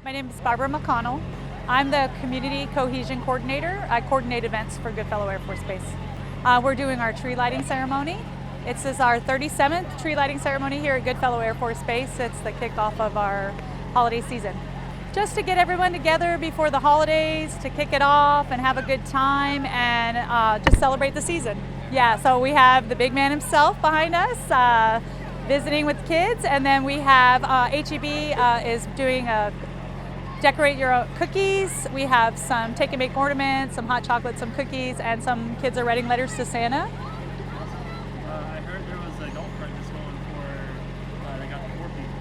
My name is Barbara McConnell. I'm the Community Cohesion Coordinator. I coordinate events for Goodfellow Air Force Base. We're doing our tree lighting ceremony. This is our 37th tree lighting ceremony here at Goodfellow Air Force Base. It's the kickoff of our holiday season. Just to get everyone together before the holidays, to kick it off and have a good time and just celebrate the season. Yeah, so we have the big man himself behind us, visiting with kids, and then we have HEB is doing a decorate your own cookies. We have some take and make ornaments, some hot chocolate, some cookies, and some kids are writing letters to Santa. I heard there was a golf cart that's going for, they got the 4 people,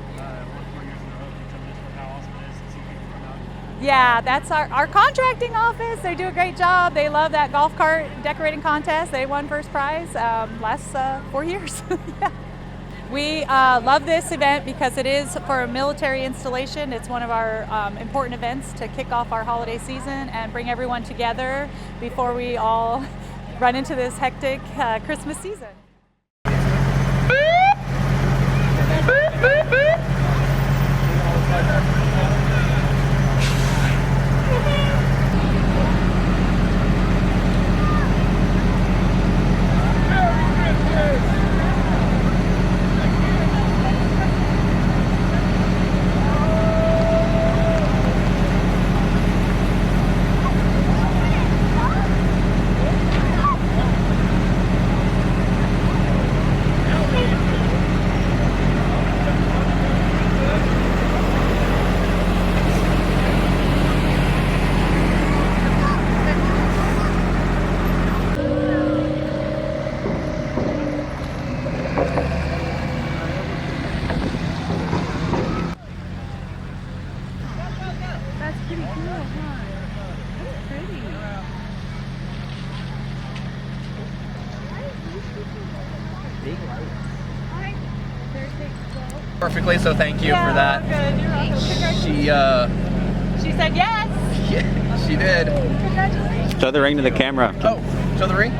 4 years in a row. Can you tell me just how awesome it is to see people come out? Yeah, that's our contracting office. They do a great job. They love that golf cart decorating contest. They won first prize last 4 years. Yeah. We love this event because it is for a military installation. It's one of our important events to kick off our holiday season and bring everyone together before we all run into this hectic Christmas season. That's pretty cool, huh? That's pretty. Perfectly, so thank you for that. Good. You're welcome. She said yes. Yeah, she did. Congratulations. Show the ring to the camera. Oh, show the ring.